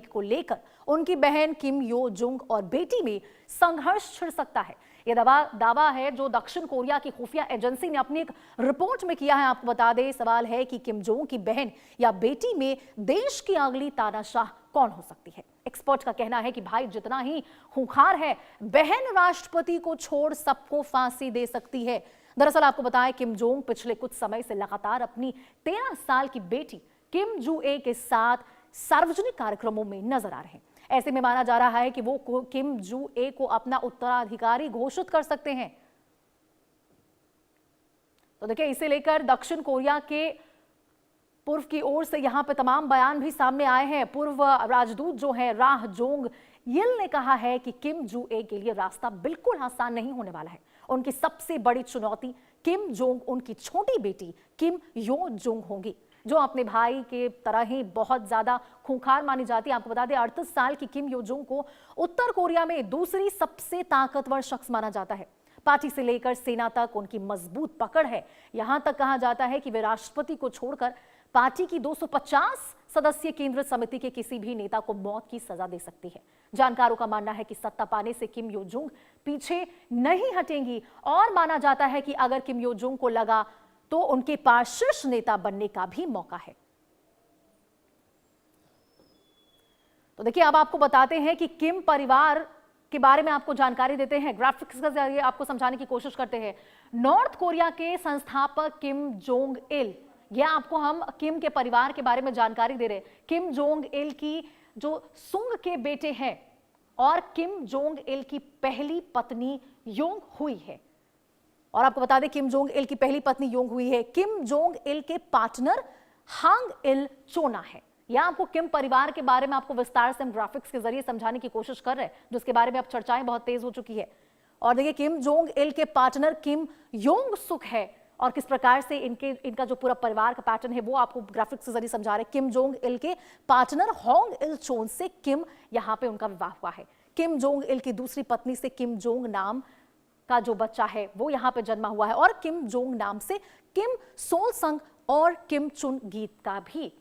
को लेकर उनकी बहन किम यो जुंग और बेटी में संघर्ष छिड़ सकता है। यह दावा है जो दक्षिण कोरिया की खुफिया एजेंसी ने अपनी एक रिपोर्ट में किया है। आपको बता दें, सवाल है कि किम जोंग की बहन या बेटी में देश की अगली तानाशाह कौन हो सकती है। एक्सपर्ट का कहना है कि भाई जितना ही खूंखार है, बहन राष्ट्रपति को छोड़ सबको फांसी दे सकती है। दरअसल आपको बताएं, किम जोंग पिछले कुछ समय से लगातार अपनी 13 साल की बेटी किम जू ए के साथ सार्वजनिक कार्यक्रमों में नजर आ रहे हैं। ऐसे में माना जा रहा है कि वो किम जू ए को अपना उत्तराधिकारी घोषित कर सकते हैं। तो देखिए, इसे लेकर दक्षिण कोरिया के पूर्व की ओर से यहां पे तमाम बयान भी सामने आए हैं। पूर्व राजदूत जो है राह जोंग यिल ने कहा है कि किम जू ए के लिए रास्ता बिल्कुल आसान नहीं होने वाला है। उनकी सबसे बड़ी चुनौती किम जोंग उनकी छोटी बेटी किम यो जुंग होंगी, जो अपने भाई के तरह ही बहुत ज्यादा खूंखार मानी जाती है। आपको बता दें, 38 साल की किम यो जुंग को उत्तर कोरिया में दूसरी सबसे ताकतवर शख्स माना जाता है। पार्टी से लेकर सेना तक उनकी मजबूत पकड़ है। यहां तक कहा जाता है कि वे राष्ट्रपति को छोड़कर पार्टी की 250 सदस्यीय केंद्रीय समिति के किसी भी नेता को मौत की सजा दे सकती है। जानकारों का मानना है कि सत्ता पाने से किम यो जुंग पीछे नहीं हटेंगी और माना जाता है कि अगर किम यो जुंग को लगा तो उनके पास शीर्ष नेता बनने का भी मौका है। तो देखिए, अब आपको बताते हैं कि किम परिवार के बारे में आपको जानकारी देते हैं। ग्राफिक्स के जरिए आपको समझाने की कोशिश करते हैं। नॉर्थ कोरिया के संस्थापक किम जोंग इल, यह आपको हम किम के परिवार के बारे में जानकारी दे रहे हैं। किम जोंग इल की जो सुंग के बेटे हैं और किम जोंग इल की पहली पत्नी योंग हुई है। और आपको बता दें, किम जोंग इल की पहली पत्नी योंग हुई है। किम जोंग इल के पार्टनर हांग इल चोना है। यह आपको किम परिवार के बारे में आपको विस्तार से हम ग्राफिक्स के जरिए समझाने की कोशिश कर रहे हैं, जिसके बारे में अब चर्चाएं बहुत तेज हो चुकी है। और देखिए, किम जोंग इल के पार्टनर किम योंग सुक है और किस प्रकार से इनका जो पूरा परिवार का पैटर्न है वो आपको ग्राफिक्स के जरिए समझा रहे हैं। किम जोंग इल के पार्टनर होंग इल चोन से किम यहां पे उनका विवाह हुआ है। किम जोंग इल की दूसरी पत्नी से किम जोंग नाम का जो बच्चा है वो यहां पे जन्मा हुआ है और किम जोंग नाम से किम सोल संग और किम चुन गीत का भी।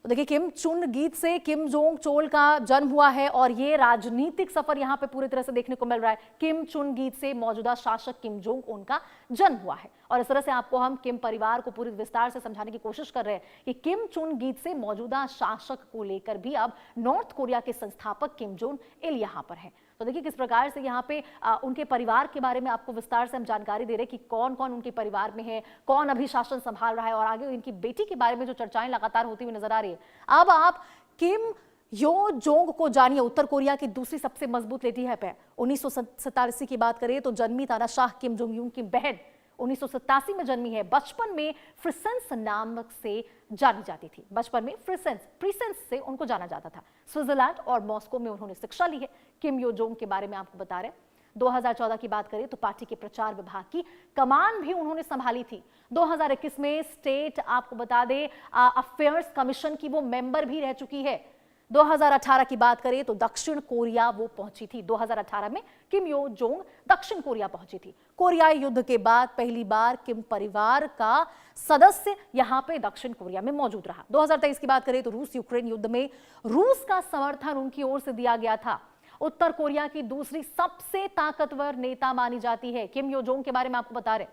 तो देखिए, किम चुन गीत से किम जोंग चोल का जन्म हुआ है और ये राजनीतिक सफर यहां पे पूरी तरह से देखने को मिल रहा है। किम चुन गीत से मौजूदा शासक किम जोंग उनका जन्म हुआ है और इस तरह से आपको हम किम परिवार को पूरी विस्तार से समझाने की कोशिश कर रहे हैं कि किम चुन गीत से मौजूदा शासक को लेकर भी अब नॉर्थ कोरिया के संस्थापक किम जोंग इल यहां पर है। तो देखिए, किस प्रकार से यहाँ पे उनके परिवार के बारे में आपको विस्तार से हम जानकारी दे रहे हैं कि कौन कौन उनके परिवार में है, कौन अभी शासन संभाल रहा है और आगे इनकी बेटी के बारे में जो चर्चाएं लगातार होती हुई नजर आ रही है। अब आप किम यो जोंग को जानिए। उत्तर कोरिया की दूसरी सबसे मजबूत लेडी है। 1987 की बात करें तो जन्मी तानाशाह किम जोंग यून की बहन 1987 में जन्मी है। बचपन में फ्रिसेंस नाम से जानी जाती थी। बचपन में प्रीसेंस से उनको जाना जाता था। स्विट्जरलैंड और मॉस्को में उन्होंने शिक्षा ली है। किम यो जोंग के बारे में आपको बता रहे हैं, 2014 की बात करें तो पार्टी के प्रचार विभाग की कमान भी उन्होंने संभाली थी। 2021 में स्टेट आपको बता दें अफेयर्स कमीशन की वो मेंबर भी रह चुकी है। 2018 की बात करें तो दक्षिण कोरिया वो पहुंची थी। 2018 में किम यो जोंग दक्षिण कोरिया पहुंची थी। कोरियाई युद्ध के बाद पहली बार किम परिवार का सदस्य यहां पे दक्षिण कोरिया में मौजूद रहा। 2023 की बात करें तो रूस यूक्रेन युद्ध में रूस का समर्थन उनकी ओर से दिया गया था। उत्तर कोरिया की दूसरी सबसे ताकतवर नेता मानी जाती है। किम यो जोंग के बारे में आपको बता रहे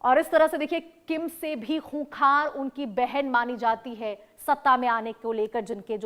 और इस तरह से देखिए, किम से भी खूंखार उनकी बहन मानी जाती है। सत्ता में आने को लेकर जिनके जो